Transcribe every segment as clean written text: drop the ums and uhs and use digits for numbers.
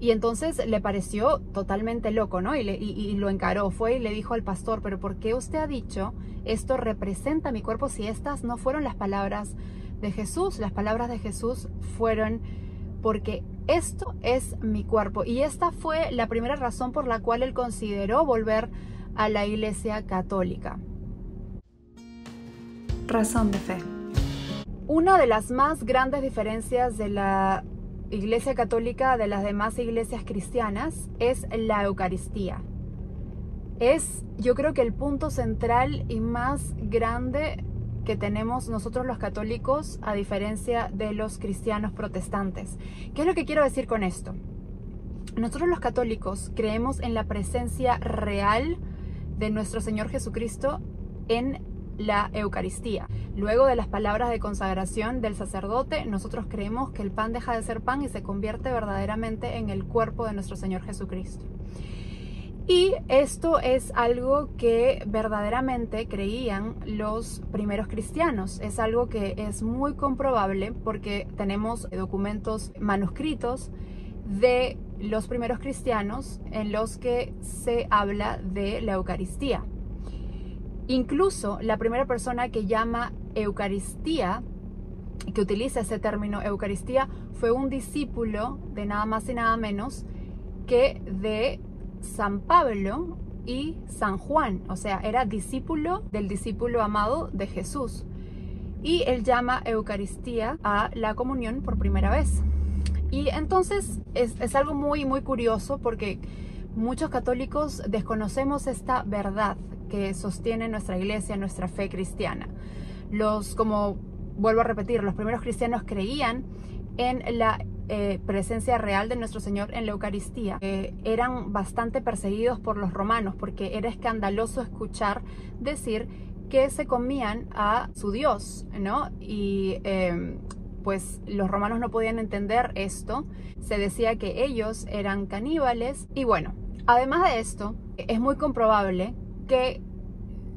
Y entonces le pareció totalmente loco, ¿no? Y lo encaró, fue y le dijo al pastor, pero ¿por qué usted ha dicho, esto representa mi cuerpo, si estas no fueron las palabras de Jesús? Las palabras de Jesús fueron, porque esto es mi cuerpo. Y esta fue la primera razón por la cual él consideró volver a la Iglesia Católica. Razón de fe. Una de las más grandes diferencias de la Iglesia Católica de las demás iglesias cristianas es la Eucaristía. Es, yo creo que el punto central y más grande que tenemos nosotros los católicos a diferencia de los cristianos protestantes. ¿Qué es lo que quiero decir con esto? Nosotros los católicos creemos en la presencia real de nuestro Señor Jesucristo en la Eucaristía. Luego de las palabras de consagración del sacerdote, nosotros creemos que el pan deja de ser pan y se convierte verdaderamente en el cuerpo de nuestro Señor Jesucristo. Y esto es algo que verdaderamente creían los primeros cristianos. Es algo que es muy comprobable porque tenemos documentos manuscritos de los primeros cristianos en los que se habla de la Eucaristía. Incluso la primera persona que llama Eucaristía, que utiliza ese término Eucaristía, fue un discípulo de nada más y nada menos que de San Pablo y San Juan. O sea, era discípulo del discípulo amado de Jesús. Y él llama Eucaristía a la comunión por primera vez. Y entonces es algo muy, muy curioso porque muchos católicos desconocemos esta verdad que sostiene nuestra iglesia, nuestra fe cristiana. Como vuelvo a repetir, los primeros cristianos creían en la presencia real de nuestro Señor en la Eucaristía. Eran bastante perseguidos por los romanos porque era escandaloso escuchar decir que se comían a su Dios, ¿no? Y pues los romanos no podían entender esto. Se decía que ellos eran caníbales. Y bueno, además de esto, es muy comprobable que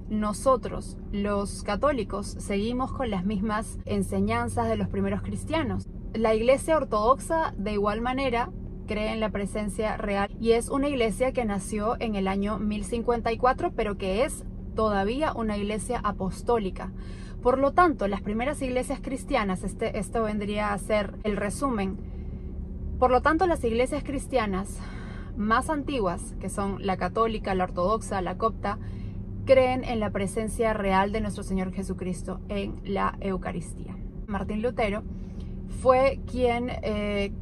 nosotros, los católicos, seguimos con las mismas enseñanzas de los primeros cristianos. La Iglesia Ortodoxa, de igual manera, cree en la presencia real y es una iglesia que nació en el año 1054, pero que es todavía una iglesia apostólica. Por lo tanto, las primeras iglesias cristianas, esto vendría a ser el resumen. Por lo tanto, las iglesias cristianas más antiguas, que son la católica, la ortodoxa, la copta, creen en la presencia real de nuestro Señor Jesucristo en la Eucaristía. Martín Lutero fue quien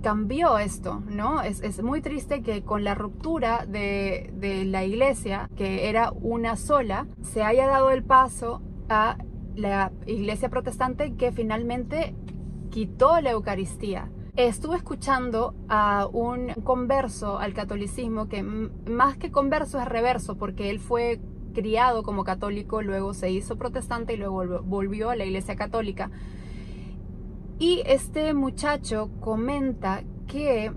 cambió esto, ¿no? Es muy triste que con la ruptura de la iglesia, que era una sola, se haya dado el paso a la iglesia protestante que finalmente quitó la Eucaristía. Estuve escuchando a un converso al catolicismo, que más que converso es reverso, porque él fue criado como católico, luego se hizo protestante y luego volvió a la iglesia católica. Y este muchacho comenta que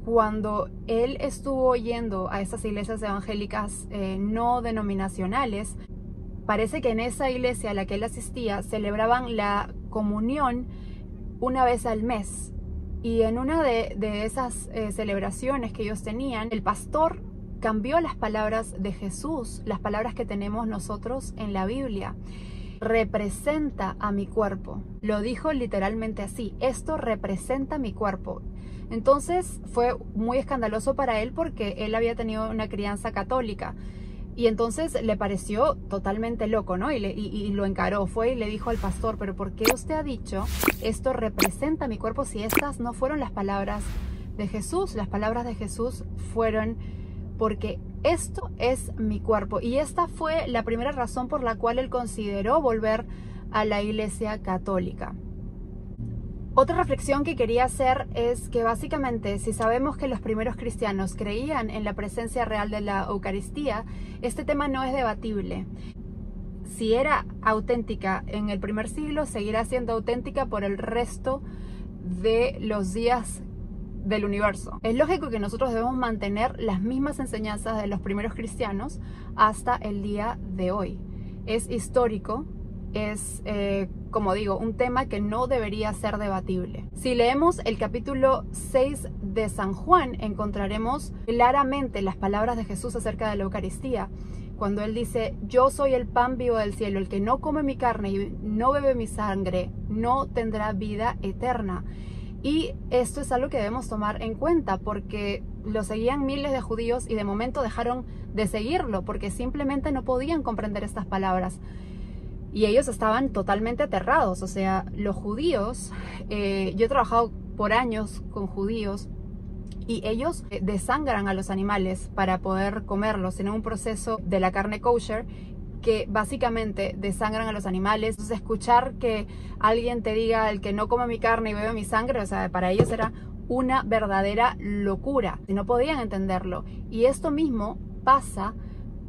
cuando él estuvo yendo a esas iglesias evangélicas no denominacionales, parece que en esa iglesia a la que él asistía celebraban la comunión una vez al mes. Y en una de esas celebraciones que ellos tenían, el pastor cambió las palabras de Jesús, las palabras que tenemos nosotros en la Biblia. Representa a mi cuerpo. Lo dijo literalmente así: esto representa mi cuerpo. Entonces fue muy escandaloso para él porque él había tenido una crianza católica. Y entonces le pareció totalmente loco, ¿no? Y lo encaró, fue y le dijo al pastor, pero ¿por qué usted ha dicho, esto representa mi cuerpo, si estas no fueron las palabras de Jesús? Las palabras de Jesús fueron, porque esto es mi cuerpo. Y esta fue la primera razón por la cual él consideró volver a la Iglesia Católica. Otra reflexión que quería hacer es que básicamente, si sabemos que los primeros cristianos creían en la presencia real de la Eucaristía, este tema no es debatible. Si era auténtica en el primer siglo, seguirá siendo auténtica por el resto de los días del universo. Es lógico que nosotros debemos mantener las mismas enseñanzas de los primeros cristianos hasta el día de hoy. Es histórico. Es, como digo, un tema que no debería ser debatible. Si leemos el capítulo 6 de San Juan encontraremos claramente las palabras de Jesús acerca de la Eucaristía, cuando Él dice: yo soy el pan vivo del cielo, el que no come mi carne y no bebe mi sangre, no tendrá vida eterna. Y esto es algo que debemos tomar en cuenta, porque lo seguían miles de judíos y de momento dejaron de seguirlo, porque simplemente no podían comprender estas palabras. Y ellos estaban totalmente aterrados. O sea, los judíos, yo he trabajado por años con judíos, y ellos desangran a los animales para poder comerlos. Tienen un proceso de la carne kosher que básicamente desangran a los animales. Entonces, escuchar que alguien te diga: el que no come mi carne y bebe mi sangre, o sea, para ellos era una verdadera locura. Y no podían entenderlo. Y esto mismo pasa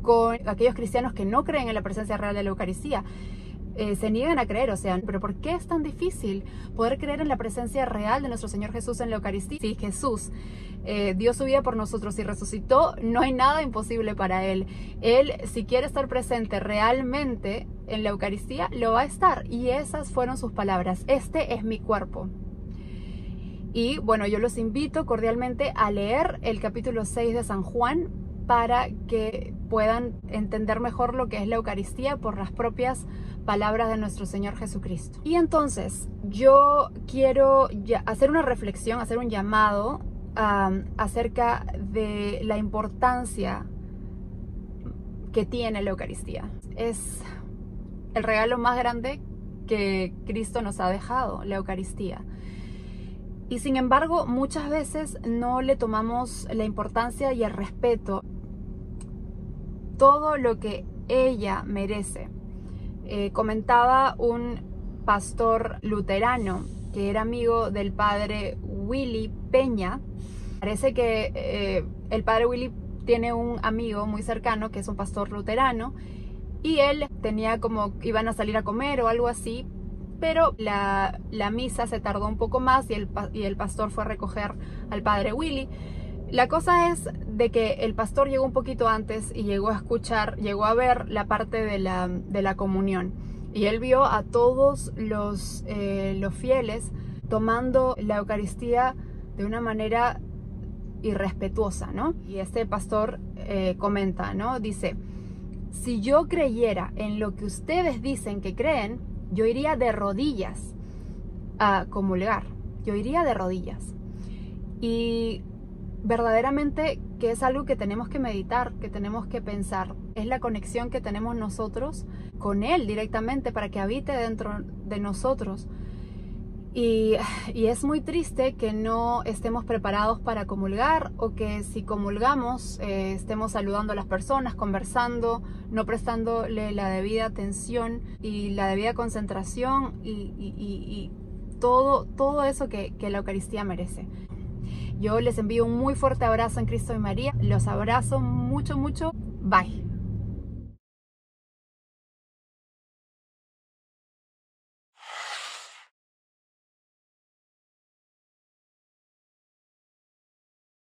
con aquellos cristianos que no creen en la presencia real de la Eucaristía. Se niegan a creer, o sea, ¿pero por qué es tan difícil poder creer en la presencia real de nuestro Señor Jesús en la Eucaristía? Si Jesús dio su vida por nosotros y resucitó, no hay nada imposible para Él. Él, si quiere estar presente realmente en la Eucaristía, lo va a estar. Y esas fueron sus palabras: este es mi cuerpo. Y bueno, yo los invito cordialmente a leer el capítulo 6 de San Juan, para que puedan entender mejor lo que es la Eucaristía por las propias palabras de nuestro Señor Jesucristo. Y entonces yo quiero hacer una reflexión, hacer un llamado acerca de la importancia que tiene la Eucaristía. Es el regalo más grande que Cristo nos ha dejado, la Eucaristía. Y sin embargo, muchas veces no le tomamos la importancia y el respeto, todo lo que ella merece. Comentaba un pastor luterano que era amigo del padre Willy Peña. Parece que el padre Willy tiene un amigo muy cercano que es un pastor luterano, y él tenía como, iban a salir a comer o algo así, pero la misa se tardó un poco más y el pastor fue a recoger al padre Willy. La cosa es de que el pastor llegó un poquito antes y llegó a ver la parte de la comunión. Y él vio a todos los fieles tomando la Eucaristía de una manera irrespetuosa, ¿no? Y este pastor comenta, ¿no? Dice: si yo creyera en lo que ustedes dicen que creen, yo iría de rodillas a comulgar. Yo iría de rodillas. Y verdaderamente que es algo que tenemos que meditar, que tenemos que pensar. Es la conexión que tenemos nosotros con Él directamente, para que habite dentro de nosotros. Y es muy triste que no estemos preparados para comulgar, o que si comulgamos estemos saludando a las personas, conversando, no prestándole la debida atención y la debida concentración y todo eso que la Eucaristía merece. Yo les envío un muy fuerte abrazo en Cristo y María. Los abrazo mucho, mucho. Bye.